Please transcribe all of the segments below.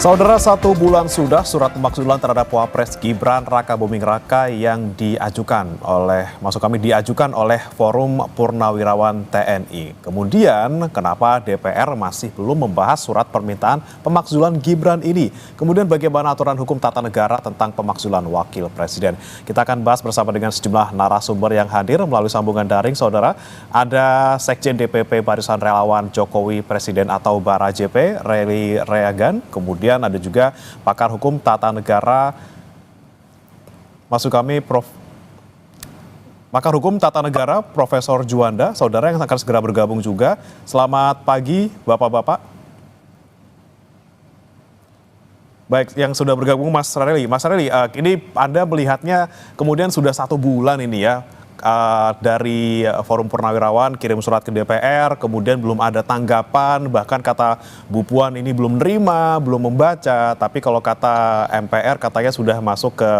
Saudara, 1 bulan sudah surat pemakzulan terhadap Wapres Gibran Raka Buming Raka yang diajukan oleh Forum Purnawirawan TNI. Kemudian, kenapa DPR masih belum membahas surat permintaan pemakzulan Gibran ini? Kemudian bagaimana aturan hukum tata negara tentang pemakzulan wakil presiden? Kita akan bahas bersama dengan sejumlah narasumber yang hadir melalui sambungan daring, saudara. Ada Sekjen DPP Barisan Relawan Jokowi Presiden atau BARA JP, Rely Reagan. Kemudian ada juga pakar hukum tata negara, pakar hukum tata negara Profesor Juanda, saudara yang akan segera bergabung juga. Selamat pagi Bapak-Bapak. Baik, yang sudah bergabung Mas Rely. Mas Rely, ini Anda melihatnya kemudian sudah 1 bulan ini ya, dari Forum Purnawirawan kirim surat ke DPR, kemudian belum ada tanggapan, bahkan kata Bu Puan ini belum nerima, belum membaca, tapi kalau kata MPR katanya sudah masuk ke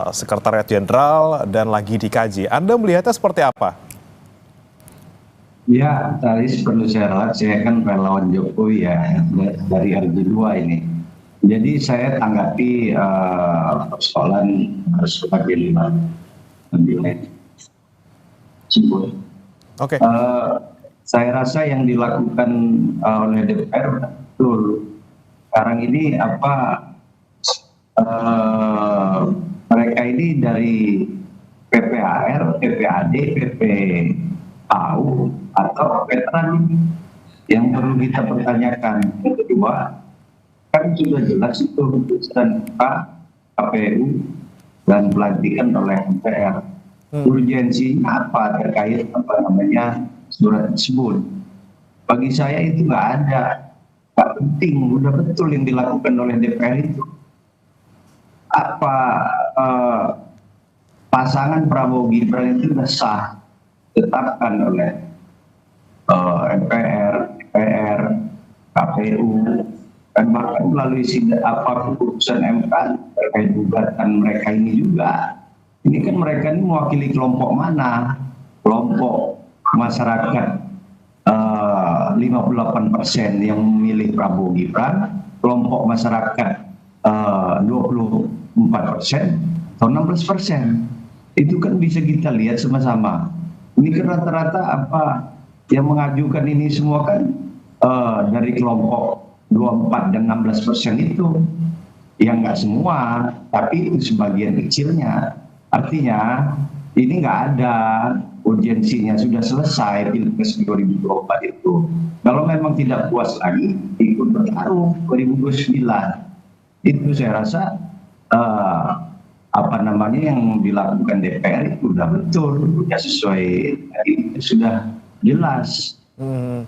Sekretariat Jenderal dan lagi dikaji. Anda melihatnya seperti apa? Ya, tadi perlu saya kan relawan Jokowi ya, dari RG2 ini. Jadi saya tanggapi persoalan harus sebagai 5 nilai. Oke. Saya rasa yang dilakukan oleh DPR betul. Sekarang ini mereka ini dari PPAR, PPAD, PPAU atau veteran yang perlu kita pertanyakan. Yang kedua, kan sudah jelas itu keputusan KPU dan pelantikan oleh MPR. Urgensinya apa terkait surat tersebut? Bagi saya itu nggak ada, nggak penting, udah betul yang dilakukan oleh DPR itu. Pasangan Prabowo Gibran itu sudah sah, ditetapkan oleh MPR, DPR, KPU, dan bahkan melalui keputusan MK terkait gugatan mereka ini juga. Ini kan mereka ini mewakili kelompok mana? Kelompok masyarakat 58% yang memilih Prabowo Gibran, kelompok masyarakat 24% atau 16%. Itu kan bisa kita lihat sama-sama. Ini kan rata-rata yang mengajukan ini semua kan dari kelompok 24 dan 16% itu. Yang nggak semua, tapi itu sebagian kecilnya. Artinya ini nggak ada urgensinya, sudah selesai Pilpres 2024 itu. Kalau memang tidak puas lagi, ikut bertarung 2029. Itu saya rasa yang dilakukan DPR itu sudah betul, sudah sesuai, itu sudah jelas.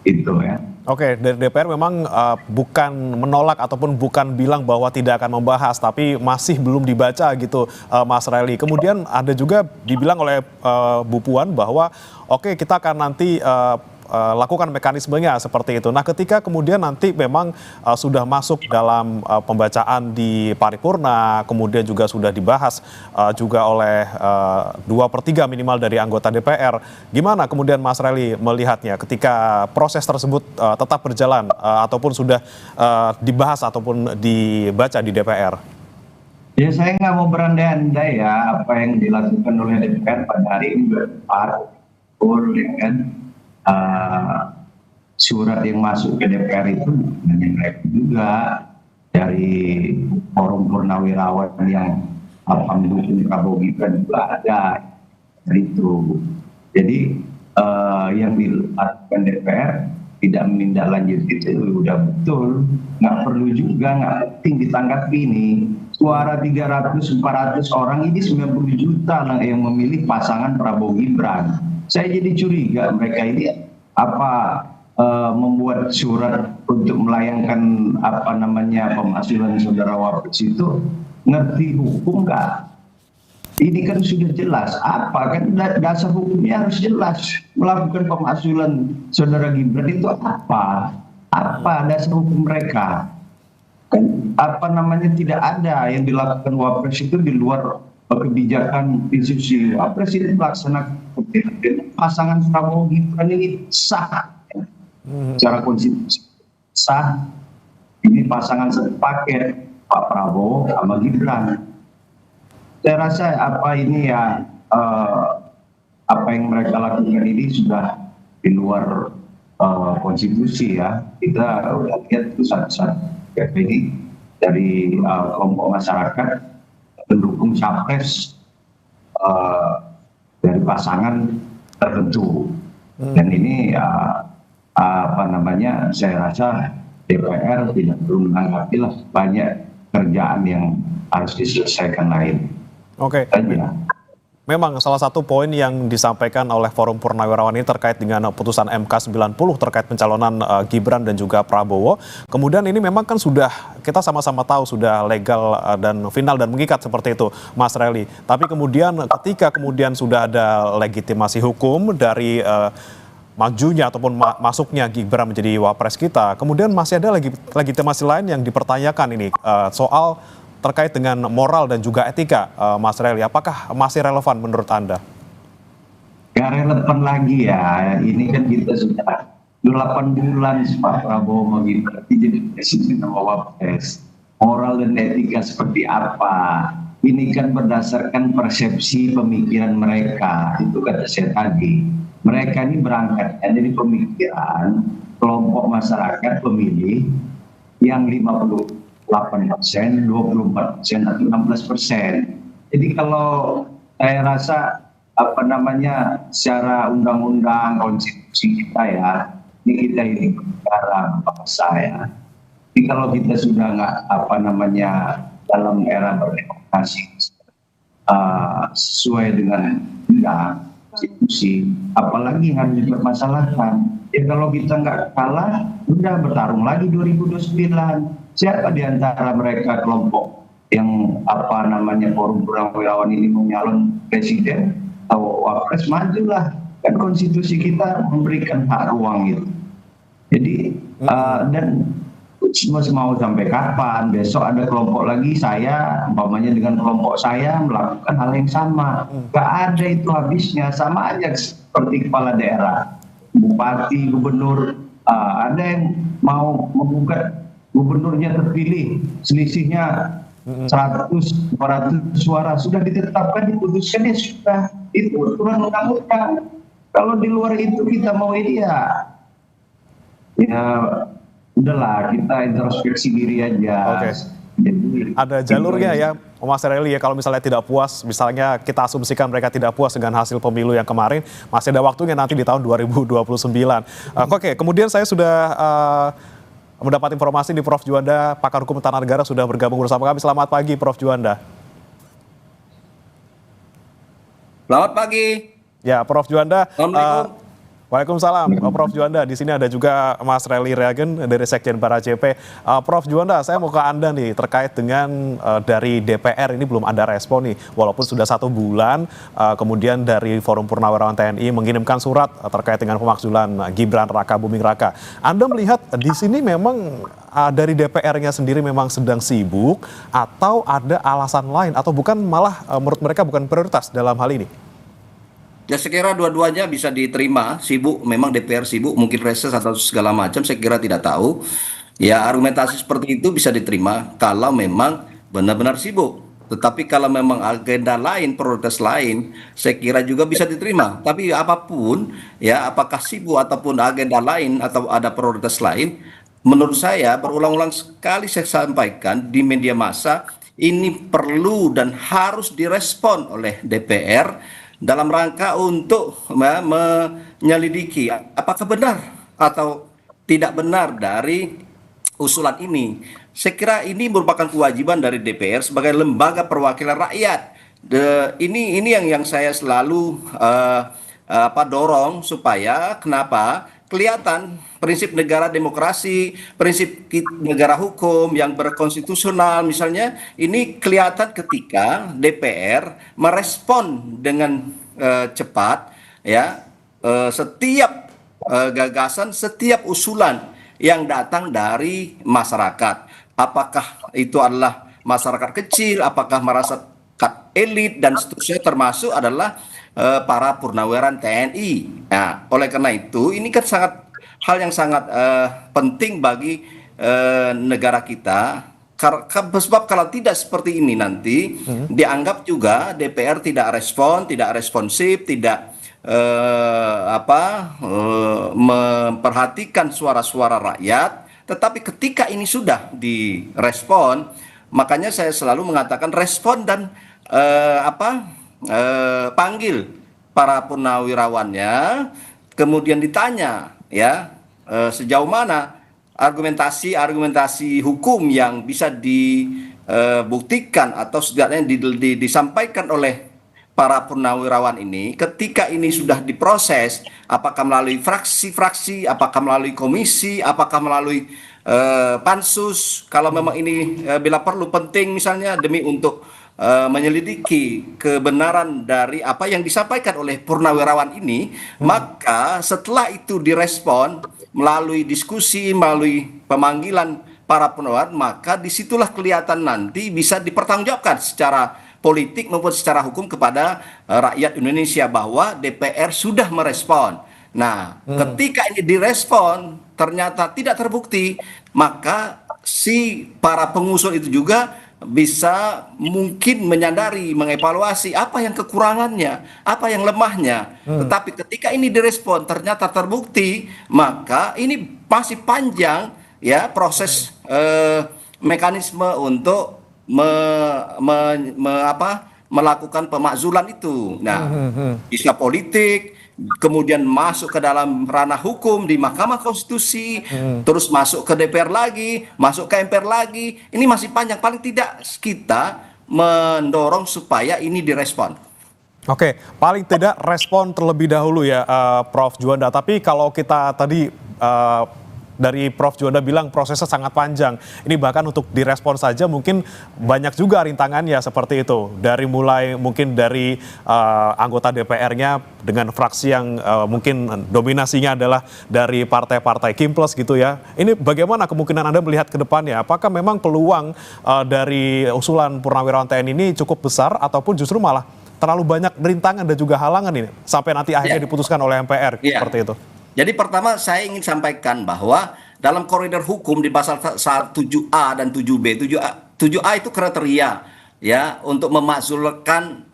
Itu ya. Oke, dari DPR memang bukan menolak ataupun bukan bilang bahwa tidak akan membahas, tapi masih belum dibaca gitu, Mas Rely. Kemudian ada juga dibilang oleh Bu Puan bahwa oke, kita akan nanti lakukan mekanismenya seperti itu. Nah, ketika kemudian nanti memang sudah masuk dalam pembacaan di paripurna, kemudian juga sudah dibahas juga oleh 2/3 minimal dari anggota DPR, gimana kemudian Mas Rely melihatnya ketika proses tersebut tetap berjalan ataupun sudah dibahas ataupun dibaca di DPR? Ya, saya nggak mau berandai-andai ya apa yang dilakukan oleh DPR pada hari ini ya kan. Surat yang masuk ke DPR itu mereka juga dari Forum Purnawirawan yang mendukung Prabowo Gibran juga ada itu. Jadi yang dilakukan DPR tidak menindaklanjuti itu udah betul, nggak perlu juga, nggak penting ditanggapi ini. Suara 300-400 orang ini 90 juta lah yang memilih pasangan Prabowo Gibran. Saya jadi curiga mereka ini membuat surat untuk melayangkan pemakzulan saudara Wapres itu ngerti hukum nggak? Ini kan sudah jelas kan dasar hukumnya harus jelas. Melakukan pemakzulan saudara Gibran itu apa dasar hukum mereka? Kan tidak ada yang dilakukan Wapres itu di luar kebijakan institusi. Presiden melaksanakan pasangan Prabowo Gibran ini sah secara konstitusi, sah Ini pasangan satu paket, Pak Prabowo sama Gibran. Saya rasa apa ini ya, apa yang mereka lakukan ini sudah di luar konstitusi ya. Kita udah lihat itu satu-satu ini dari kelompok masyarakat pendukung capres dari pasangan tertentu. Dan ini apa namanya, saya rasa DPR tidak perlu menanggapi lah, banyak kerjaan yang harus diselesaikan lain. Oke. Memang salah satu poin yang disampaikan oleh Forum Purnawirawan ini terkait dengan putusan MK 90 terkait pencalonan Gibran dan juga Prabowo. Kemudian ini memang kan sudah, kita sama-sama tahu sudah legal dan final dan mengikat seperti itu, Mas Relly. Tapi kemudian ketika kemudian sudah ada legitimasi hukum dari majunya ataupun masuknya Gibran menjadi wapres kita, kemudian masih ada legitimasi lain yang dipertanyakan ini soal terkait dengan moral dan juga etika, Mas Relly. Apakah masih relevan menurut Anda? Ya relevan lagi ya. Ini kan kita sudah 8 bulan Pak Prabowo mau Gibran jadi presiden sama wapres. Moral dan etika seperti apa? Ini kan berdasarkan persepsi pemikiran mereka. Itu kata saya tadi. Mereka ini berangkat dari pemikiran kelompok masyarakat pemilih yang 58%, 24%, atau 16%. Jadi kalau saya rasa apa namanya, secara undang-undang konstitusi kita ya, ini negara bangsa ya. Jadi kalau kita sudah nggak apa namanya dalam era berdemokrasi sesuai dengan undang konstitusi, apalagi harus dipermasalahkan. Ya kalau kita nggak kalah, udah bertarung lagi 2029. Siapa di antara mereka kelompok yang apa namanya Forum Purnawirawan ini mau nyalon presiden atau wapres, majulah, kan konstitusi kita memberikan hak ruang itu. Jadi dan mau sampai kapan? Besok ada kelompok lagi, saya umpamanya dengan kelompok saya melakukan hal yang sama, gak ada itu habisnya. Sama aja seperti kepala daerah, bupati, gubernur, ada yang mau menggugat gubernurnya terpilih, selisihnya 100-200 suara, sudah ditetapkan, diputuskan, ya sudah, itu aturan undang-undang. Kalau di luar itu kita mau ini ya udahlah, kita introspeksi diri aja. Oke. Jadi, ada jalurnya ya, Mas Relly ya, kalau misalnya tidak puas, misalnya kita asumsikan mereka tidak puas dengan hasil pemilu yang kemarin, masih ada waktunya nanti di tahun 2029. Oke, kemudian saya sudah mendapat informasi di Prof. Juanda, pakar hukum tata negara, sudah bergabung bersama kami. Selamat pagi, Prof. Juanda. Selamat pagi. Ya, Prof. Juanda. Assalamualaikum. Waalaikumsalam, Prof. Juanda. Di sini ada juga Mas Relly Reagen dari Sekjen BARAJP. Prof. Juanda, saya mau ke Anda nih terkait dengan dari DPR ini belum ada respon nih, walaupun sudah 1 bulan. Kemudian dari Forum Purnawirawan TNI mengirimkan surat terkait dengan pemakzulan Gibran Raka Buming Raka. Anda melihat di sini memang dari DPR-nya sendiri memang sedang sibuk, atau ada alasan lain, atau bukan malah menurut mereka bukan prioritas dalam hal ini? Ya saya kira dua-duanya bisa diterima. Sibuk, memang DPR sibuk, mungkin reses atau segala macam, saya kira tidak tahu. Ya argumentasi seperti itu bisa diterima kalau memang benar-benar sibuk. Tetapi kalau memang agenda lain, prioritas lain, saya kira juga bisa diterima. Tapi apapun, ya apakah sibuk ataupun agenda lain atau ada prioritas lain, menurut saya berulang-ulang sekali saya sampaikan di media massa, ini perlu dan harus direspon oleh DPR dalam rangka untuk menyelidiki apakah benar atau tidak benar dari usulan ini. Saya kira ini merupakan kewajiban dari DPR sebagai lembaga perwakilan rakyat. Ini yang saya selalu dorong supaya kenapa kelihatan prinsip negara demokrasi, prinsip negara hukum yang berkonstitusional misalnya, ini kelihatan ketika DPR merespon dengan cepat ya setiap gagasan, setiap usulan yang datang dari masyarakat. Apakah itu adalah masyarakat kecil, apakah masyarakat elit dan seterusnya, termasuk adalah para purnawirawan TNI. Nah, oleh karena itu ini kan hal yang sangat penting bagi negara kita. Sebab kalau tidak seperti ini nanti dianggap juga DPR tidak responsif, tidak memperhatikan suara-suara rakyat. Tetapi ketika ini sudah direspon, makanya saya selalu mengatakan respon dan panggil para purnawirawannya, kemudian ditanya ya sejauh mana argumentasi hukum yang bisa dibuktikan atau setidaknya disampaikan oleh para purnawirawan ini ketika ini sudah diproses, apakah melalui fraksi-fraksi, apakah melalui komisi, apakah melalui pansus, kalau memang ini bila perlu penting misalnya demi untuk menyelidiki kebenaran dari apa yang disampaikan oleh purnawirawan ini, maka setelah itu direspon melalui diskusi, melalui pemanggilan para purnawirawan, maka disitulah kelihatan nanti bisa dipertanggungjawabkan secara politik maupun secara hukum kepada rakyat Indonesia bahwa DPR sudah merespon. Nah, ketika ini direspon ternyata tidak terbukti, maka si para pengusul itu juga bisa mungkin menyadari, mengevaluasi apa yang kekurangannya, apa yang lemahnya. Tetapi ketika ini direspon ternyata terbukti, maka ini masih panjang ya proses mekanisme untuk melakukan pemakzulan itu. Nah, bisa politik, kemudian masuk ke dalam ranah hukum di Mahkamah Konstitusi, terus masuk ke DPR lagi, masuk ke MPR lagi. Ini masih panjang. Paling tidak kita mendorong supaya ini direspon. Oke, paling tidak respon terlebih dahulu ya, Prof. Juanda. Tapi kalau kita tadi dari Prof. Juanda bilang prosesnya sangat panjang. Ini bahkan untuk direspon saja mungkin banyak juga rintangannya seperti itu. Dari mulai mungkin dari anggota DPR-nya dengan fraksi yang mungkin dominasinya adalah dari partai-partai Kim Plus gitu ya. Ini bagaimana kemungkinan Anda melihat ke depannya? Apakah memang peluang dari usulan Purnawirawan TNI ini cukup besar ataupun justru malah terlalu banyak rintangan dan juga halangan ini sampai nanti akhirnya diputuskan oleh MPR seperti itu? Jadi pertama saya ingin sampaikan bahwa dalam koridor hukum di pasal 7A dan 7B, 7A itu kriteria ya untuk memakzulkan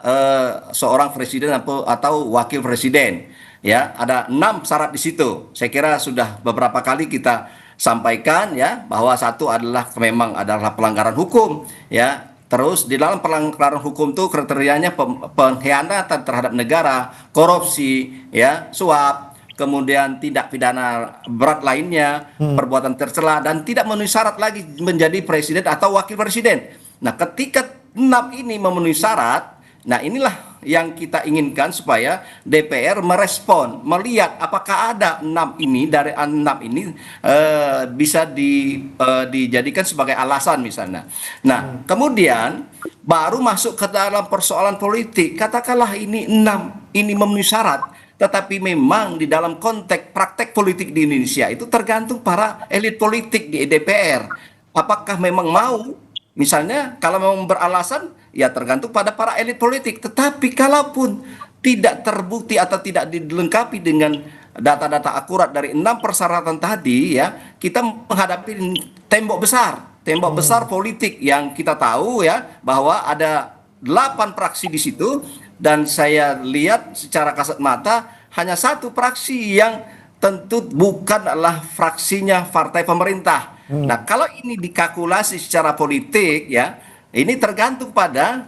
seorang presiden atau wakil presiden. Ya, ada 6 syarat di situ. Saya kira sudah beberapa kali kita sampaikan ya bahwa satu adalah memang adalah pelanggaran hukum ya. Terus di dalam pelanggaran hukum itu kriterianya pengkhianatan terhadap negara, korupsi, ya, suap, kemudian tindak pidana berat lainnya, perbuatan tercela, dan tidak memenuhi syarat lagi menjadi presiden atau wakil presiden. Nah, ketika 6 ini memenuhi syarat, nah inilah yang kita inginkan supaya DPR merespon, melihat apakah ada 6 ini, dari 6 ini bisa dijadikan sebagai alasan misalnya. Nah, kemudian baru masuk ke dalam persoalan politik. Katakanlah ini 6 ini memenuhi syarat, tetapi memang di dalam konteks praktek politik di Indonesia itu tergantung para elit politik di DPR. Apakah memang mau, misalnya kalau memang beralasan, ya tergantung pada para elit politik. Tetapi kalaupun tidak terbukti atau tidak dilengkapi dengan data-data akurat dari 6 persyaratan tadi, ya kita menghadapi tembok besar politik yang kita tahu ya bahwa ada 8 fraksi di situ. Dan saya lihat secara kasat mata hanya 1 fraksi yang tentu bukan adalah fraksinya partai pemerintah. Nah, kalau ini dikalkulasi secara politik ya, ini tergantung pada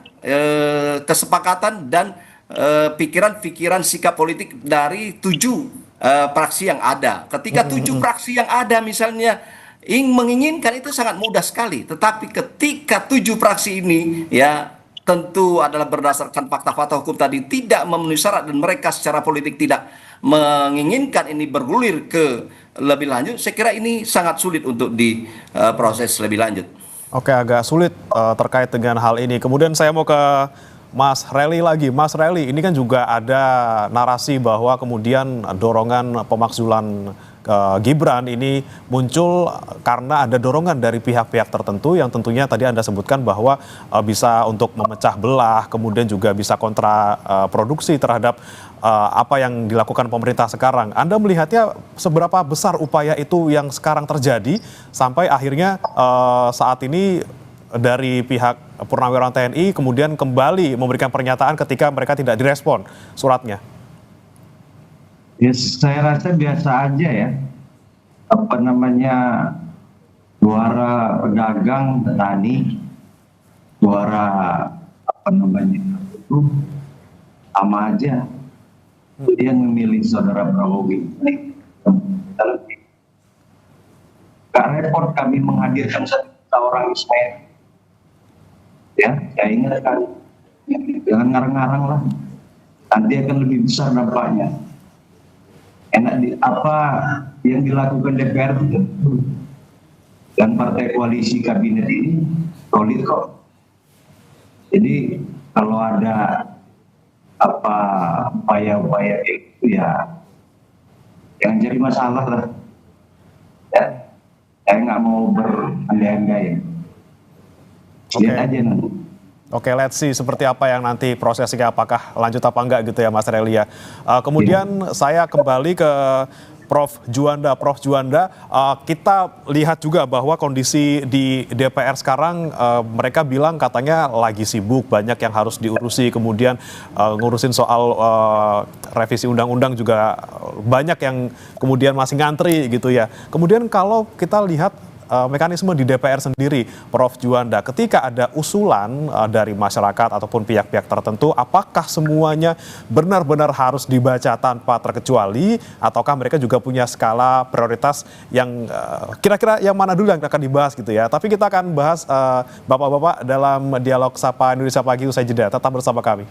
kesepakatan dan pikiran-pikiran sikap politik dari 7 fraksi yang ada. Ketika 7 fraksi yang ada misalnya menginginkan, itu sangat mudah sekali. Tetapi ketika 7 fraksi ini ya tentu adalah berdasarkan fakta-fakta hukum tadi tidak memenuhi syarat dan mereka secara politik tidak menginginkan ini bergulir ke lebih lanjut, saya kira ini sangat sulit untuk diproses lebih lanjut. Oke, agak sulit terkait dengan hal ini. Kemudian saya mau ke Mas Relly lagi. Mas Relly, ini kan juga ada narasi bahwa kemudian dorongan pemakzulan Gibran ini muncul karena ada dorongan dari pihak-pihak tertentu yang tentunya tadi Anda sebutkan bahwa bisa untuk memecah belah, kemudian juga bisa kontraproduksi terhadap apa yang dilakukan pemerintah sekarang. Anda melihatnya seberapa besar upaya itu yang sekarang terjadi sampai akhirnya saat ini dari pihak Purnawirawan TNI kemudian kembali memberikan pernyataan ketika mereka tidak direspon suratnya? Ya, saya rasa biasa aja ya. Apa namanya, suara pedagang, petani, suara apa namanya, itu sama aja. Dia memilih saudara Prabowo Gibran. Gak repot kami menghadirkan satu orang Ismail. Ya, saya ingatkan, jangan ngarang-ngarang lah. Nanti akan lebih besar dampaknya. Apa yang dilakukan DPR itu dan partai koalisi kabinet ini solid kok. Jadi kalau ada apa upaya-upaya itu ya yang jadi masalah lah. Ya, saya nggak mau berandai-andai. Lihat aja nanti. Oke, let's see seperti apa yang nanti prosesnya, apakah lanjut apa enggak gitu ya Mas Relly ya. Kemudian saya kembali ke Prof. Juanda. Prof. Juanda, kita lihat juga bahwa kondisi di DPR sekarang mereka bilang katanya lagi sibuk, banyak yang harus diurusi, kemudian ngurusin soal revisi undang-undang juga banyak yang kemudian masih ngantri gitu ya. Kemudian kalau kita lihat mekanisme di DPR sendiri, Prof. Juanda, ketika ada usulan dari masyarakat ataupun pihak-pihak tertentu, apakah semuanya benar-benar harus dibaca tanpa terkecuali, ataukah mereka juga punya skala prioritas yang kira-kira yang mana dulu yang akan dibahas gitu ya? Tapi kita akan bahas Bapak-Bapak dalam dialog Sapa Indonesia Pagi usai jeda. Tetap bersama kami.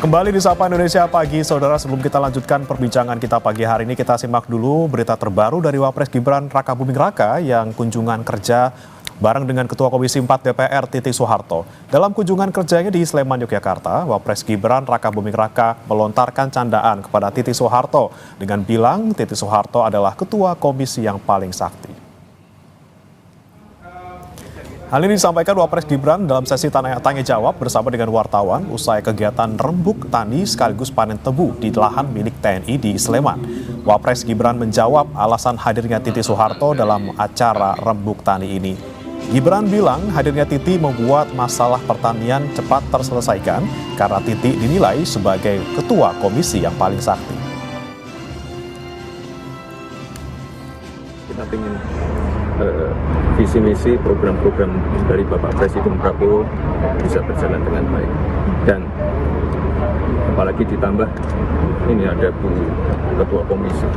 Kembali di Sapa Indonesia Pagi, saudara. Sebelum kita lanjutkan perbincangan kita pagi hari ini, kita simak dulu berita terbaru dari Wapres Gibran Rakabuming Raka yang kunjungan kerja bareng dengan Ketua Komisi 4 DPR Titi Soeharto. Dalam kunjungan kerjanya di Sleman, Yogyakarta, Wapres Gibran Rakabuming Raka melontarkan candaan kepada Titi Soeharto dengan bilang Titi Soeharto adalah Ketua Komisi yang paling sakti. Hal ini disampaikan Wapres Gibran dalam sesi tanya jawab bersama dengan wartawan usai kegiatan rembuk tani sekaligus panen tebu di lahan milik TNI di Sleman. Wapres Gibran menjawab alasan hadirnya Titi Soeharto dalam acara rembuk tani ini. Gibran bilang hadirnya Titi membuat masalah pertanian cepat terselesaikan karena Titi dinilai sebagai ketua komisi yang paling sakti. Kita ingin visi misi program-program dari Bapak Presiden Prabowo bisa berjalan dengan baik, dan apalagi ditambah ini ada Bu Ketua Komisi,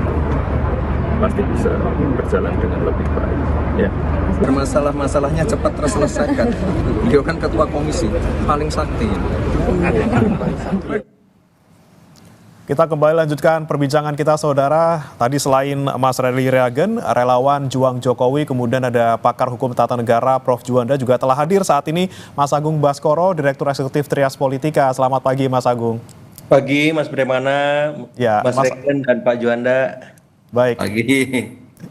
pasti bisa berjalan dengan lebih baik ya. Masalah-masalahnya cepat terselesaikan. Beliau kan Ketua Komisi paling sakti. Kita kembali lanjutkan perbincangan kita, saudara. Tadi selain Mas Relly Reagen, relawan Juang Jokowi, kemudian ada pakar hukum tata negara Prof. Juanda juga telah hadir saat ini. Mas Agung Baskoro, Direktur Eksekutif Trias Politika. Selamat pagi, Mas Agung. Pagi, Mas Bremana, Ya, Mas Reagen dan Pak Juanda. Baik. Pagi.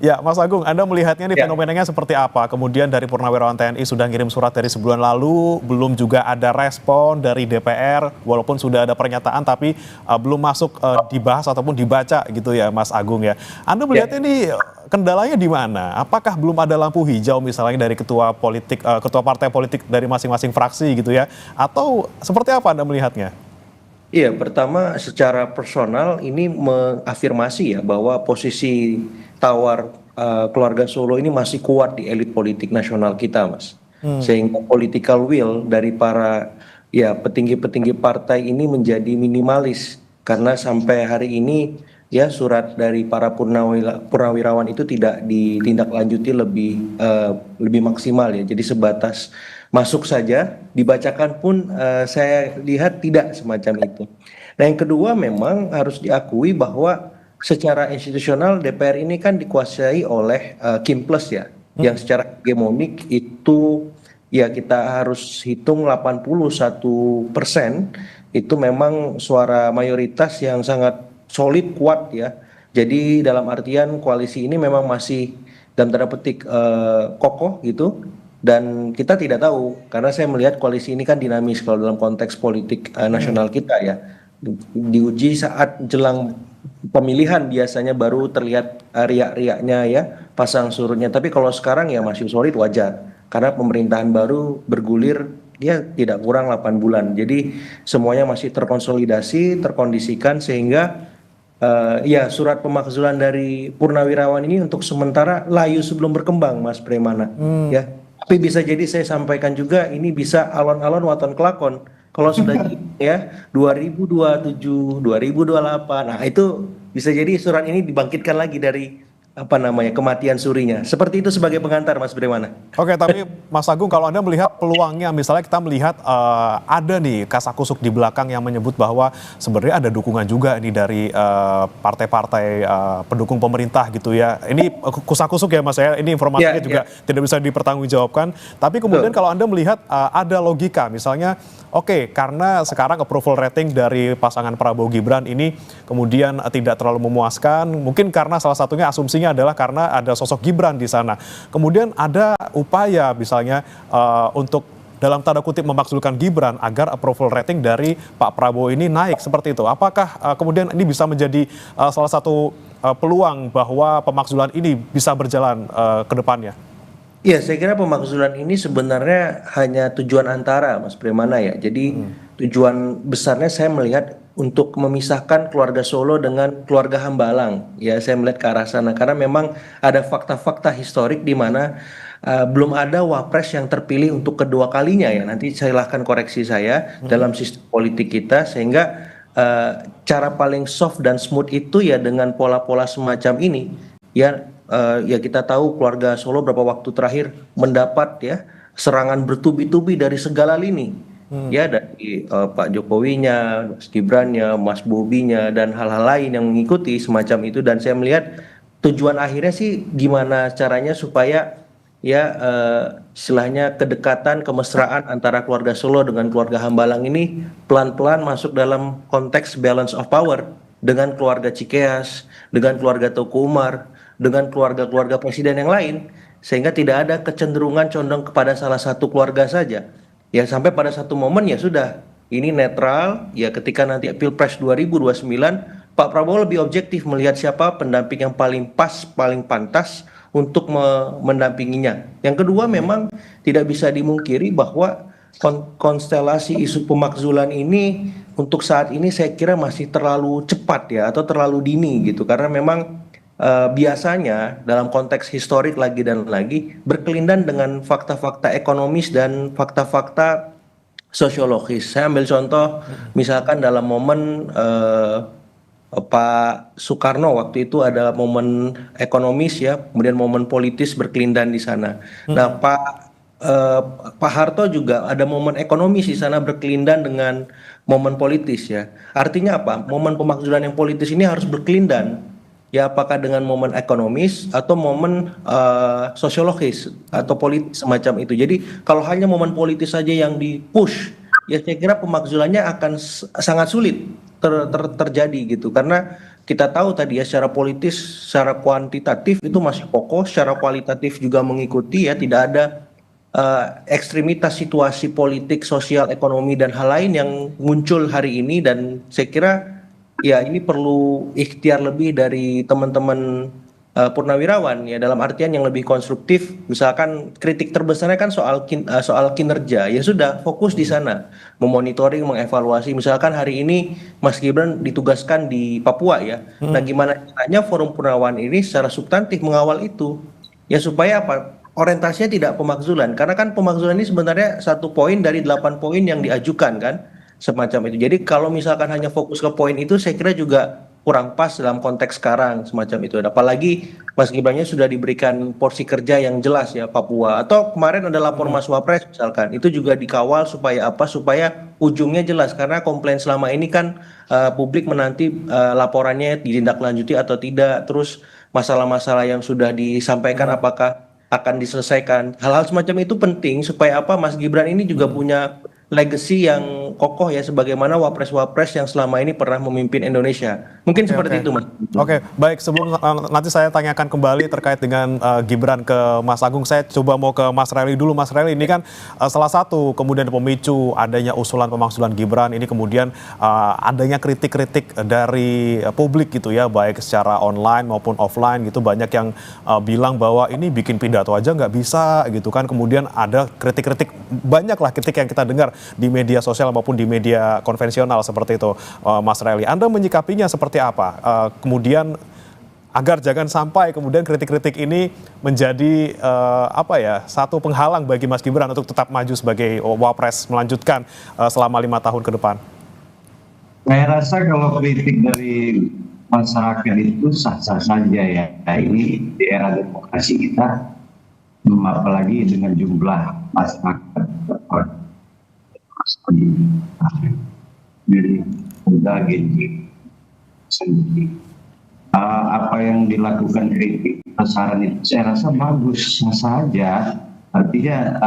Ya, Mas Agung, Anda melihatnya nih fenomenanya seperti apa? Kemudian dari Purnawirawan TNI sudah ngirim surat dari sebulan lalu, belum juga ada respon dari DPR, walaupun sudah ada pernyataan tapi belum masuk dibahas ataupun dibaca gitu ya, Mas Agung ya. Anda melihatnya nih kendalanya di mana? Apakah belum ada lampu hijau misalnya dari ketua politik, ketua partai politik dari masing-masing fraksi gitu ya? Atau seperti apa Anda melihatnya? Iya, pertama secara personal ini mengafirmasi ya bahwa posisi tawar keluarga Solo ini masih kuat di elit politik nasional kita, Mas. Sehingga political will dari para petinggi-petinggi partai ini menjadi minimalis, karena sampai hari ini ya surat dari para purnawirawan itu tidak ditindaklanjuti lebih maksimal ya. Jadi sebatas masuk saja, dibacakan pun saya lihat tidak semacam itu. Nah, yang kedua memang harus diakui bahwa secara institusional DPR ini kan dikuasai oleh Kim Plus ya, yang secara hegemonik itu ya kita harus hitung 81% itu memang suara mayoritas yang sangat solid, kuat ya. Jadi dalam artian koalisi ini memang masih dalam tanda petik kokoh gitu. Dan kita tidak tahu karena saya melihat koalisi ini kan dinamis kalau dalam konteks politik nasional kita ya. Diuji saat jelang pemilihan biasanya baru terlihat riak-riaknya ya, pasang surutnya. Tapi kalau sekarang ya masih solid wajar karena pemerintahan baru bergulir ya tidak kurang 8 bulan. Jadi semuanya masih terkonsolidasi, terkondisikan sehingga ya surat pemakzulan dari Purnawirawan ini untuk sementara layu sebelum berkembang, Mas Premana. Ya, tapi bisa jadi saya sampaikan juga ini bisa alon-alon waton kelakon. Kalau sudah jadi ya 2027, 2028, nah itu bisa jadi surat ini dibangkitkan lagi dari apa namanya kematian surinya. Seperti itu sebagai pengantar, Mas Premana. Oke, tapi Mas Agung, kalau Anda melihat peluangnya, misalnya kita melihat ada nih kasakusuk di belakang yang menyebut bahwa sebenarnya ada dukungan juga ini dari partai-partai pendukung pemerintah gitu ya. Ini kusakusuk ya Mas ya, ini informasinya juga tidak bisa dipertanggungjawabkan. Tapi kemudian kalau Anda melihat ada logika, misalnya oke, karena sekarang approval rating dari pasangan Prabowo Gibran ini kemudian tidak terlalu memuaskan, mungkin karena salah satunya asumsinya adalah karena ada sosok Gibran di sana. Kemudian ada upaya misalnya untuk dalam tanda kutip memakzulkan Gibran agar approval rating dari Pak Prabowo ini naik seperti itu. Apakah kemudian ini bisa menjadi salah satu peluang bahwa pemakzulan ini bisa berjalan ke depannya? Ya, saya kira pemakzulan ini sebenarnya hanya tujuan antara, Mas Premana ya. Jadi tujuan besarnya saya melihat untuk memisahkan keluarga Solo dengan keluarga Hambalang. Ya, saya melihat ke arah sana karena memang ada fakta-fakta historik di mana belum ada wapres yang terpilih untuk kedua kalinya ya. Nanti silahkan koreksi saya dalam sistem politik kita sehingga cara paling soft dan smooth itu ya dengan pola-pola semacam ini. Ya, ya kita tahu keluarga Solo beberapa waktu terakhir mendapat ya serangan bertubi-tubi dari segala lini. Ya dari Pak Jokowinya, Mas Gibrannya, Mas Bobinya dan hal-hal lain yang mengikuti semacam itu dan saya melihat tujuan akhirnya sih gimana caranya supaya ya istilahnya kedekatan kemesraan antara keluarga Solo dengan keluarga Hambalang ini pelan-pelan masuk dalam konteks balance of power dengan keluarga Cikeas, dengan keluarga Teguh Umar, dengan keluarga-keluarga presiden yang lain sehingga tidak ada kecenderungan condong kepada salah satu keluarga saja. Ya sampai pada satu momen ya sudah ini netral ya ketika nanti Pilpres 2029 Pak Prabowo lebih objektif melihat siapa pendamping yang paling pas, paling pantas untuk mendampinginya. Yang kedua memang tidak bisa dimungkiri bahwa konstelasi isu pemakzulan ini untuk saat ini saya kira masih terlalu cepat ya atau terlalu dini gitu karena memang biasanya dalam konteks historik lagi dan lagi berkelindan dengan fakta-fakta ekonomis dan fakta-fakta sosiologis. Saya ambil contoh misalkan dalam momen Pak Soekarno waktu itu ada momen ekonomis ya, kemudian momen politis berkelindan di sana. Nah, Pak Harto juga ada momen ekonomis di sana berkelindan dengan momen politis ya. Artinya apa? Momen pemakzulan yang politis ini harus berkelindan. Ya apakah dengan momen ekonomis atau momen sosiologis atau politis semacam itu. Jadi kalau hanya momen politis saja yang di-push, ya saya kira pemakzulannya akan sangat sulit terjadi gitu. Karena kita tahu tadi ya secara politis, secara kuantitatif itu masih kokoh, secara kualitatif juga mengikuti ya tidak ada ekstremitas situasi politik, sosial, ekonomi dan hal lain yang muncul hari ini dan saya kira ya ini perlu ikhtiar lebih dari teman-teman Purnawirawan ya dalam artian yang lebih konstruktif misalkan kritik terbesarnya kan soal kinerja ya sudah fokus di sana memonitoring mengevaluasi misalkan hari ini Mas Gibran ditugaskan di Papua ya nah gimana caranya Forum Purnawirawan ini secara substantif mengawal itu ya supaya apa orientasinya tidak pemakzulan karena kan pemakzulan ini sebenarnya 1 poin dari 8 poin yang diajukan kan semacam itu. Jadi kalau misalkan hanya fokus ke poin itu saya kira juga kurang pas dalam konteks sekarang semacam itu. Apalagi Mas Gibrannya sudah diberikan porsi kerja yang jelas ya Papua atau kemarin ada lapor Mas Wapres misalkan. Itu juga dikawal supaya apa? Supaya ujungnya jelas karena komplain selama ini kan publik menanti laporannya ditindaklanjuti atau tidak. Terus masalah-masalah yang sudah disampaikan apakah akan diselesaikan. Hal-hal semacam itu penting supaya apa Mas Gibran ini juga punya legacy yang kokoh ya sebagaimana wapres-wapres yang selama ini pernah memimpin Indonesia. Mungkin seperti itu, Mas. Oke, baik. Sebelum nanti saya tanyakan kembali terkait dengan Gibran ke Mas Agung, saya coba mau ke Mas Rally dulu. Mas Rally, ini kan salah satu kemudian pemicu adanya usulan pemaksulan Gibran ini kemudian adanya kritik-kritik dari publik gitu ya, baik secara online maupun offline gitu. Banyak yang bilang bahwa ini bikin pidato aja nggak bisa gitu kan. Kemudian ada kritik-kritik, banyaklah kritik yang kita dengar di media sosial maupun di media konvensional seperti itu, Mas Rally. Anda menyikapinya seperti apa? Kemudian agar jangan sampai kemudian kritik-kritik ini menjadi satu penghalang bagi Mas Gibran untuk tetap maju sebagai wapres melanjutkan selama 5 tahun ke depan. Saya rasa kalau kritik dari masyarakat itu sah-sah saja ya. Nah, ini di era demokrasi kita, apalagi dengan jumlah masyarakat dari muda Genji sendiri. Apa yang dilakukan kritik saran itu saya rasa bagus saja. Artinya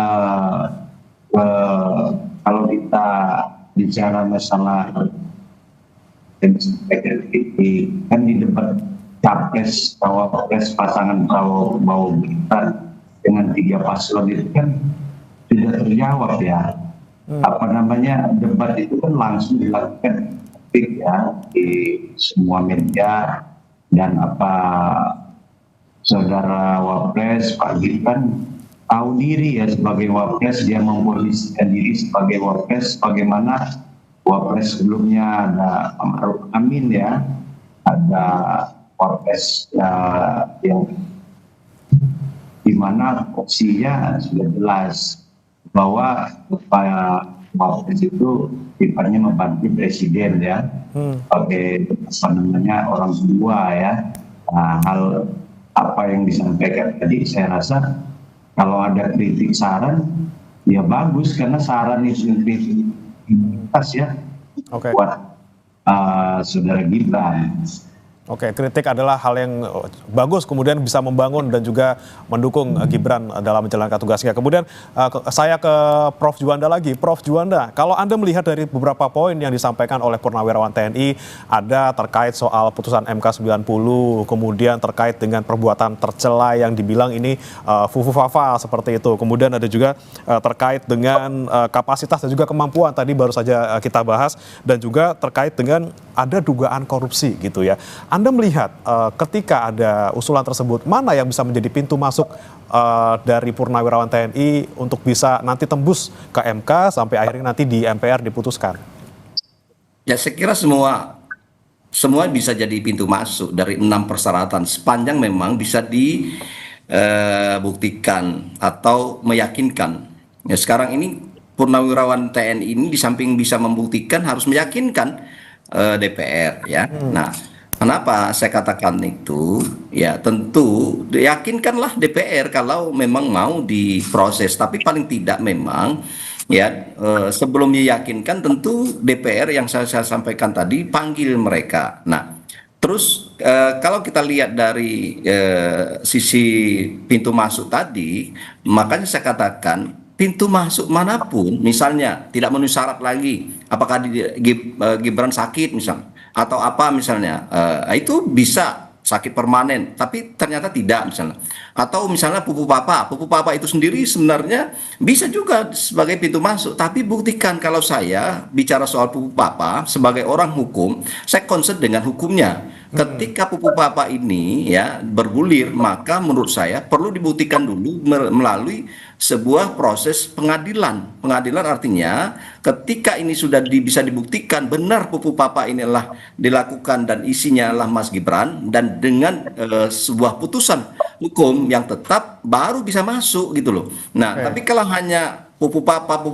kalau kita bicara masalah kritik kan di debat capres cawapres pasangan Prabowo Gibran dengan 3 paslon itu kan sudah terjawab ya. Debat itu kan langsung dilakukan ya di semua media, dan saudara wapres Pak Gibran tahu diri ya sebagai wapres, dia memposisikan diri sebagai wapres bagaimana wapres sebelumnya ada Ma'ruf Amin ya, ada wapres yang di mana opsinya sudah jelas bahwa wapres itu sifatnya membantu presiden ya, sebagai orang tua ya. Nah, hal apa yang disampaikan tadi saya rasa kalau ada kritik saran ya bagus, karena saran itu kritik ya buat saudara Gibran. Oke, kritik adalah hal yang bagus, kemudian bisa membangun dan juga mendukung Gibran dalam menjalankan tugasnya. Kemudian saya ke Prof. Juanda lagi. Prof. Juanda, kalau Anda melihat dari beberapa poin yang disampaikan oleh Purnawirawan TNI, ada terkait soal putusan MK 90, kemudian terkait dengan perbuatan tercela yang dibilang ini fufu-fafa seperti itu. Kemudian ada juga terkait dengan kapasitas dan juga kemampuan, tadi baru saja kita bahas, dan juga terkait dengan ada dugaan korupsi gitu ya. Anda melihat ketika ada usulan tersebut, mana yang bisa menjadi pintu masuk dari Purnawirawan TNI untuk bisa nanti tembus ke MK sampai akhirnya nanti di MPR diputuskan? Ya, saya kira semua bisa jadi pintu masuk dari 6 persyaratan, sepanjang memang bisa dibuktikan atau meyakinkan. Ya, sekarang ini Purnawirawan TNI ini di samping bisa membuktikan harus meyakinkan DPR ya. Nah, kenapa saya katakan itu? Ya tentu yakinkanlah DPR kalau memang mau diproses, tapi paling tidak memang ya sebelum diyakinkan tentu DPR yang saya sampaikan tadi panggil mereka. Nah, terus kalau kita lihat dari sisi pintu masuk tadi, makanya saya katakan pintu masuk manapun, misalnya tidak memenuhi syarat lagi, apakah Gibran sakit misalnya, atau apa misalnya, itu bisa sakit permanen, tapi ternyata tidak misalnya, atau misalnya pupu papa itu sendiri sebenarnya bisa juga sebagai pintu masuk, tapi buktikan. Kalau saya bicara soal pupu papa sebagai orang hukum, saya concern dengan hukumnya. Ketika pupu papa ini ya bergulir, maka menurut saya perlu dibuktikan dulu melalui sebuah proses pengadilan. Pengadilan artinya ketika ini sudah bisa dibuktikan benar pupu papa ini adalah dilakukan dan isinya adalah Mas Gibran, dan dengan sebuah putusan hukum yang tetap baru bisa masuk gitu loh. Nah, tapi kalau hanya pupu papa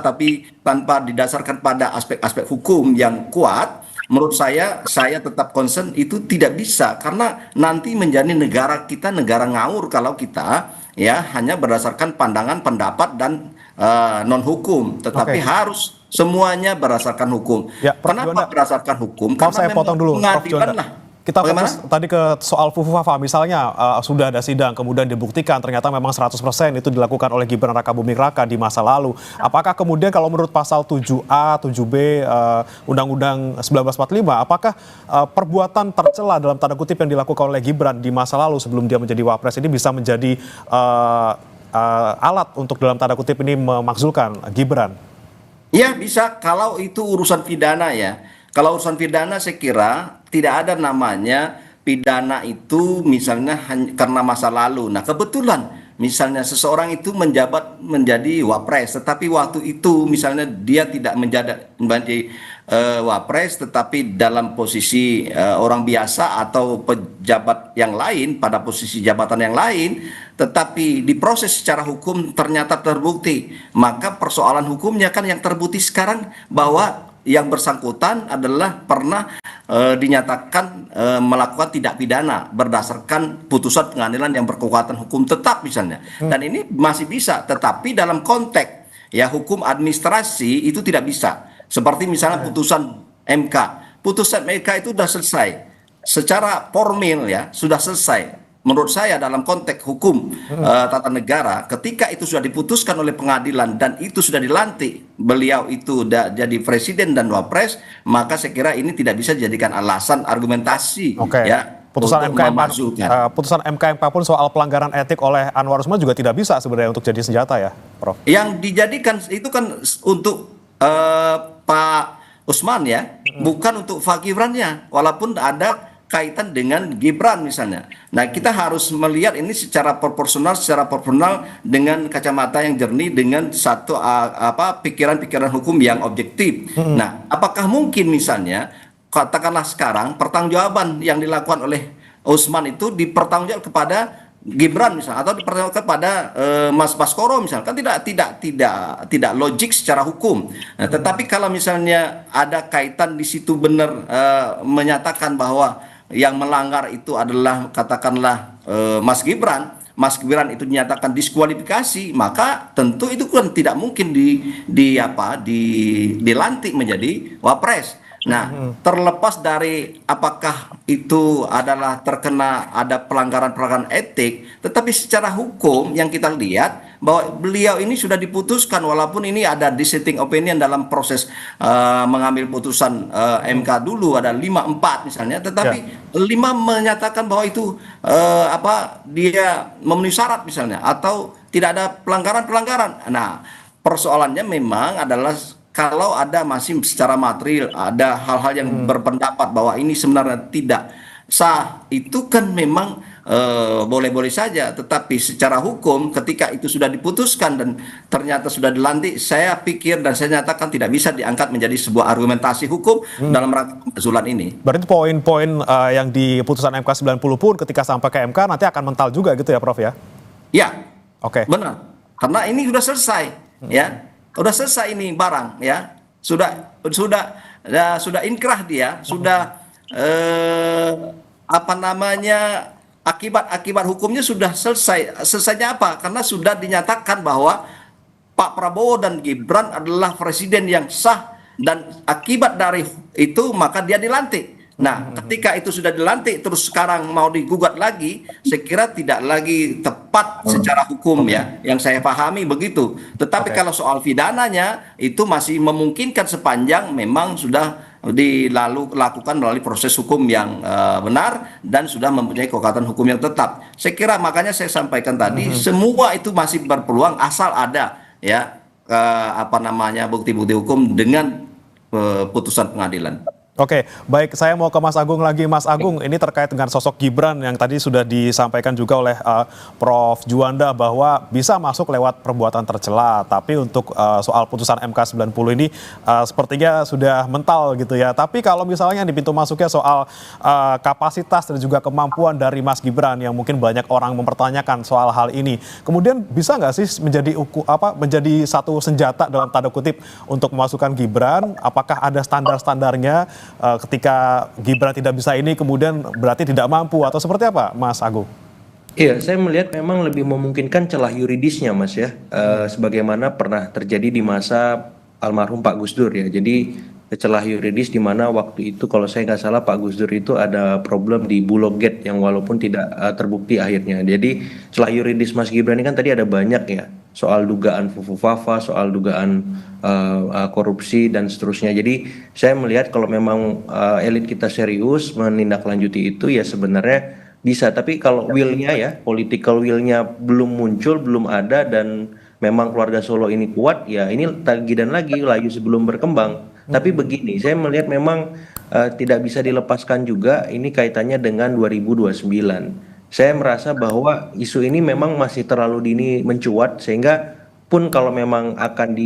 tapi tanpa didasarkan pada aspek-aspek hukum yang kuat, menurut saya tetap concern itu tidak bisa, karena nanti menjadi negara kita negara ngawur kalau kita ya hanya berdasarkan pandangan, pendapat dan non hukum, tetapi harus semuanya berdasarkan hukum. Ya, Kenapa berdasarkan hukum? Karena saya potong dulu, Prof. pengadilan lah Kita Bagaimana? fokus tadi ke soal FUFA, misalnya sudah ada sidang, kemudian dibuktikan ternyata memang 100% itu dilakukan oleh Gibran Rakabuming Raka di masa lalu. Apakah kemudian kalau menurut pasal 7A, 7B Undang-Undang 1945, apakah perbuatan tercela dalam tanda kutip yang dilakukan oleh Gibran di masa lalu sebelum dia menjadi Wapres ini bisa menjadi alat untuk dalam tanda kutip ini memakzulkan Gibran? Ya bisa kalau itu urusan pidana ya. Kalau urusan pidana saya kira tidak ada namanya pidana itu misalnya karena masa lalu. Nah kebetulan misalnya seseorang itu menjabat menjadi wapres, tetapi waktu itu misalnya dia tidak menjadi wapres, tetapi dalam posisi orang biasa atau pejabat yang lain pada posisi jabatan yang lain, tetapi diproses secara hukum ternyata terbukti, maka persoalan hukumnya kan yang terbukti sekarang bahwa yang bersangkutan adalah pernah dinyatakan melakukan tindak pidana berdasarkan putusan pengadilan yang berkekuatan hukum tetap misalnya. Dan ini masih bisa, tetapi dalam konteks ya hukum administrasi itu tidak bisa. Seperti misalnya putusan MK. Putusan MK itu sudah selesai. Secara formil ya sudah selesai. Menurut saya dalam konteks hukum tata negara, ketika itu sudah diputuskan oleh pengadilan dan itu sudah dilantik, beliau itu sudah jadi presiden dan wapres, maka saya kira ini tidak bisa dijadikan alasan argumentasi ya. Putusan MK pun soal pelanggaran etik oleh Anwar Usman juga tidak bisa sebenarnya untuk jadi senjata ya, Prof. Yang dijadikan itu kan untuk Pak Usman ya, bukan untuk Pak Gibrannya, walaupun ada kaitan dengan Gibran misalnya. Nah kita harus melihat ini secara proporsional dengan kacamata yang jernih, dengan satu pikiran-pikiran hukum yang objektif. Nah apakah mungkin misalnya katakanlah sekarang pertanggungjawaban yang dilakukan oleh Usman itu dipertanggungjawabkan kepada Gibran misalnya, atau dipertanggungjawabkan kepada Mas Baskoro misalnya, kan tidak logik secara hukum. Nah, tetapi kalau misalnya ada kaitan di situ benar menyatakan bahwa yang melanggar itu adalah katakanlah Mas Gibran itu dinyatakan diskualifikasi, maka tentu itu kan tidak mungkin dilantik menjadi wapres. Nah, terlepas dari apakah itu adalah terkena ada pelanggaran etik, tetapi secara hukum yang kita lihat bahwa beliau ini sudah diputuskan, walaupun ini ada dissenting opinion dalam proses mengambil putusan MK dulu ada 5-4 misalnya, tetapi 5 menyatakan bahwa itu dia memenuhi syarat misalnya, atau tidak ada pelanggaran. Nah, persoalannya memang adalah kalau ada masih secara material ada hal-hal yang berpendapat bahwa ini sebenarnya tidak sah, itu kan memang boleh-boleh saja, tetapi secara hukum ketika itu sudah diputuskan dan ternyata sudah dilantik, saya pikir dan saya nyatakan tidak bisa diangkat menjadi sebuah argumentasi hukum dalam rangka pemakzulan ini. Berarti poin-poin yang di putusan MK 90 pun ketika sampai ke MK nanti akan mental juga gitu ya, Prof ya? Ya, Oke. benar. Karena ini sudah selesai, ya. Sudah selesai ini barang ya, sudah inkrah dia, sudah akibat hukumnya sudah selesai. Selesainya apa? Karena sudah dinyatakan bahwa Pak Prabowo dan Gibran adalah presiden yang sah, dan akibat dari itu maka dia dilantik. Nah, ketika itu sudah dilantik terus sekarang mau digugat lagi, saya kira tidak lagi tepat secara hukum ya, yang saya pahami begitu. Tetapi kalau soal pidananya itu masih memungkinkan sepanjang memang sudah dilakukan melalui proses hukum yang benar dan sudah mempunyai kekuatan hukum yang tetap. Saya kira makanya saya sampaikan tadi semua itu masih berpeluang asal ada ya bukti-bukti hukum dengan putusan pengadilan. Oke, baik, saya mau ke Mas Agung lagi. Mas Agung, ini terkait dengan sosok Gibran yang tadi sudah disampaikan juga oleh Prof. Juanda bahwa bisa masuk lewat perbuatan tercela, tapi untuk soal putusan MK 90 ini sepertinya sudah mental gitu ya. Tapi kalau misalnya di pintu masuknya soal kapasitas dan juga kemampuan dari Mas Gibran yang mungkin banyak orang mempertanyakan soal hal ini, kemudian bisa nggak sih menjadi satu senjata dalam tanda kutip untuk memasukkan Gibran? Apakah ada standar-standarnya? Ketika Gibran tidak bisa ini kemudian berarti tidak mampu, atau seperti apa, Mas Agung? Iya, saya melihat memang lebih memungkinkan celah yuridisnya, Mas ya, sebagaimana pernah terjadi di masa almarhum Pak Gus Dur ya. Jadi celah yuridis di mana waktu itu kalau saya nggak salah Pak Gus Dur itu ada problem di Bulog Gate yang walaupun tidak terbukti akhirnya. Jadi celah yuridis Mas Gibran ini kan tadi ada banyak ya, soal dugaan fufu-fafa, soal dugaan korupsi dan seterusnya. Jadi saya melihat kalau memang elit kita serius menindaklanjuti itu ya sebenarnya bisa. Tapi kalau will-nya ya, political will-nya belum muncul, belum ada, dan memang keluarga Solo ini kuat, ya ini lagi dan lagi layu sebelum berkembang. Tapi begini, saya melihat memang tidak bisa dilepaskan juga ini kaitannya dengan 2029. Saya merasa bahwa isu ini memang masih terlalu dini mencuat, sehingga pun kalau memang akan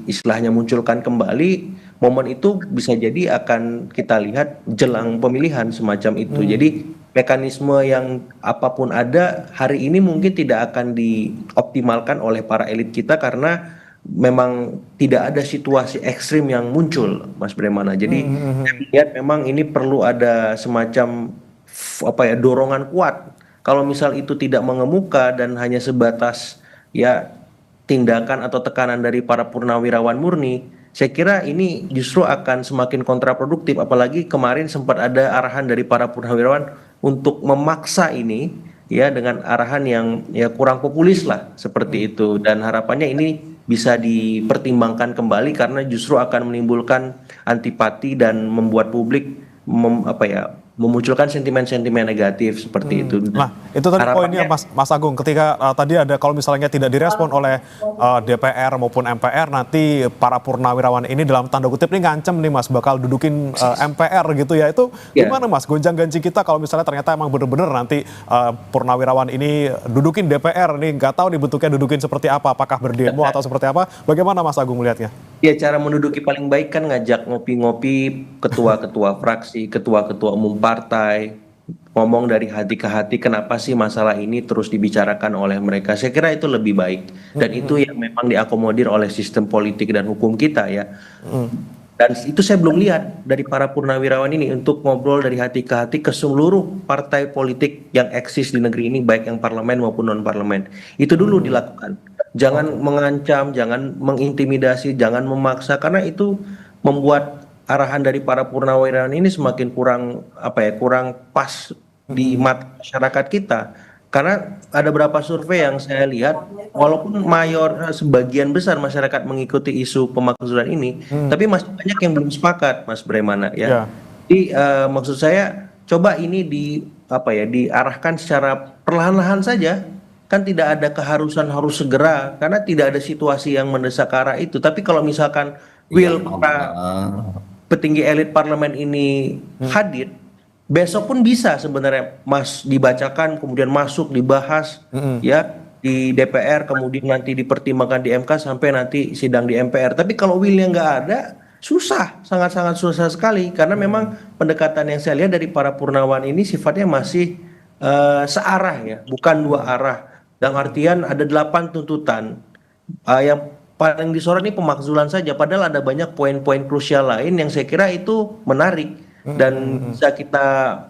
istilahnya munculkan kembali, momen itu bisa jadi akan kita lihat jelang pemilihan semacam itu. Jadi mekanisme yang apapun ada hari ini mungkin tidak akan dioptimalkan oleh para elit kita karena memang tidak ada situasi ekstrim yang muncul, Mas Bremana. Jadi saya lihat memang ini perlu ada semacam dorongan kuat. Kalau misal itu tidak mengemuka dan hanya sebatas ya tindakan atau tekanan dari para purnawirawan murni, saya kira ini justru akan semakin kontraproduktif. Apalagi kemarin sempat ada arahan dari para purnawirawan untuk memaksa ini ya dengan arahan yang ya kurang populis lah seperti itu, dan harapannya ini bisa dipertimbangkan kembali karena justru akan menimbulkan antipati dan membuat publik memunculkan sentimen-sentimen negatif seperti itu. Nah, itu tadi poinnya Mas Agung, ketika tadi ada kalau misalnya tidak direspon oleh DPR maupun MPR, nanti para purnawirawan ini dalam tanda kutip ini ngancem nih Mas, bakal dudukin MPR gitu ya. Itu gimana Mas, gonjang-ganjing kita kalau misalnya ternyata emang bener-bener nanti purnawirawan ini dudukin DPR nih, nggak tahu nih bentuknya dudukin seperti apa, apakah berdemo atau seperti apa, bagaimana Mas Agung melihatnya? Ya, cara menduduki paling baik kan ngajak ngopi-ngopi ketua-ketua fraksi, ketua-ketua umum partai, ngomong dari hati ke hati kenapa sih masalah ini terus dibicarakan oleh mereka. Saya kira itu lebih baik, dan itu yang memang diakomodir oleh sistem politik dan hukum kita ya. Dan itu saya belum lihat dari para purnawirawan ini untuk ngobrol dari hati ke hati ke seluruh partai politik yang eksis di negeri ini, baik yang parlemen maupun non parlemen. Itu dulu dilakukan. Jangan mengancam, jangan mengintimidasi, jangan memaksa, karena itu membuat arahan dari para purnawirawan ini semakin kurang kurang pas di mata masyarakat kita. Karena ada beberapa survei yang saya lihat, walaupun sebagian besar masyarakat mengikuti isu pemakzulan ini, tapi masih banyak yang belum sepakat, Mas Bremana ya. Jadi maksud saya coba ini diarahkan secara perlahan-lahan saja. Kan tidak ada keharusan harus segera karena tidak ada situasi yang mendesak ke arah itu. Tapi kalau misalkan para petinggi elit parlemen ini hadir, besok pun bisa sebenarnya Mas dibacakan, kemudian masuk dibahas ya di DPR, kemudian nanti dipertimbangkan di MK sampai nanti sidang di MPR. Tapi kalau will-nya nggak ada, susah, sangat-sangat susah sekali, karena memang pendekatan yang saya lihat dari para purnawan ini sifatnya masih searah ya, bukan dua arah. Dalam artian ada 8 tuntutan, yang paling disorot ini pemakzulan saja, padahal ada banyak poin-poin krusial lain yang saya kira itu menarik dan bisa kita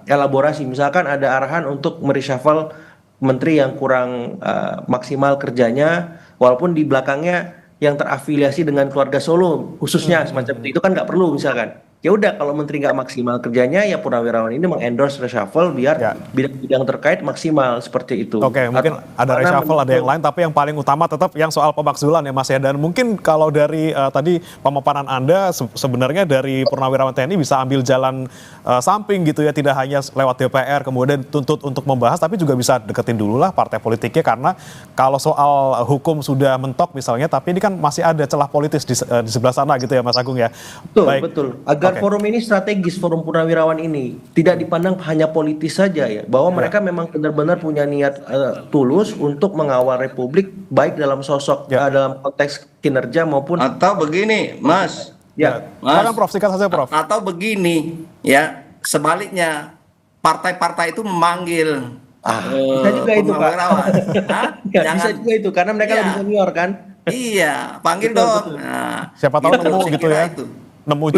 elaborasi. Misalkan ada arahan untuk mereshuffle menteri yang kurang maksimal kerjanya, walaupun di belakangnya yang terafiliasi dengan keluarga Solo khususnya semacam itu kan nggak perlu. Misalkan ya udah, kalau menteri nggak maksimal kerjanya ya purnawirawan ini mengendorse reshuffle biar bidang-bidang terkait maksimal seperti itu. Oke, mungkin ada reshuffle, ada yang lain, tapi yang paling utama tetap yang soal pemakzulan ya Mas ya. Dan mungkin kalau dari tadi pemaparan Anda sebenarnya dari purnawirawan TNI bisa ambil jalan samping gitu ya, tidak hanya lewat DPR kemudian tuntut untuk membahas, tapi juga bisa deketin dulu lah partai politiknya, karena kalau soal hukum sudah mentok misalnya, tapi ini kan masih ada celah politis di sebelah sana gitu ya Mas Agung ya. Betul. Agar forum ini strategis, forum purnawirawan ini tidak dipandang hanya politis saja ya, bahwa mereka memang benar-benar punya niat tulus untuk mengawal Republik, baik dalam sosok dalam konteks kinerja maupun atau begini Mas. Mas, Prof, sikat saja Prof. Atau begini ya, sebaliknya partai-partai itu memanggil bisa juga itu Pak. Bisa juga itu karena mereka lebih senior kan. Iya, panggil dong. Nah, siapa tahu nemu gitu ya. Nemu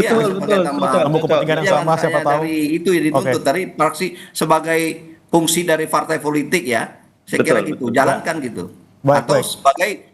kepentingan yang sama, siapa tahu. Dari itu yang dituntut dari fraksi sebagai fungsi dari partai politik ya. Saya kira gitu, jalankan gitu. Atau sebagai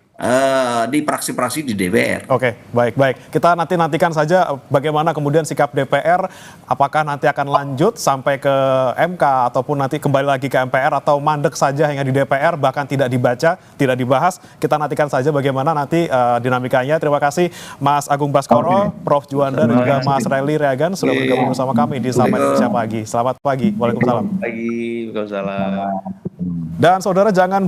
di praksi-praksi di DPR. Oke, baik. Kita nantikan saja bagaimana kemudian sikap DPR, apakah nanti akan lanjut sampai ke MK ataupun nanti kembali lagi ke MPR atau mandek saja hanya di DPR bahkan tidak dibaca, tidak dibahas. Kita nantikan saja bagaimana nanti dinamikanya. Terima kasih Mas Agung Baskoro, Prof Juanda dan juga Mas Rally Reagan sudah bergabung bersama kami di Sapa Indonesia Pagi. Selamat pagi. Waalaikumsalam. Waalaikumsalam. Dan saudara jangan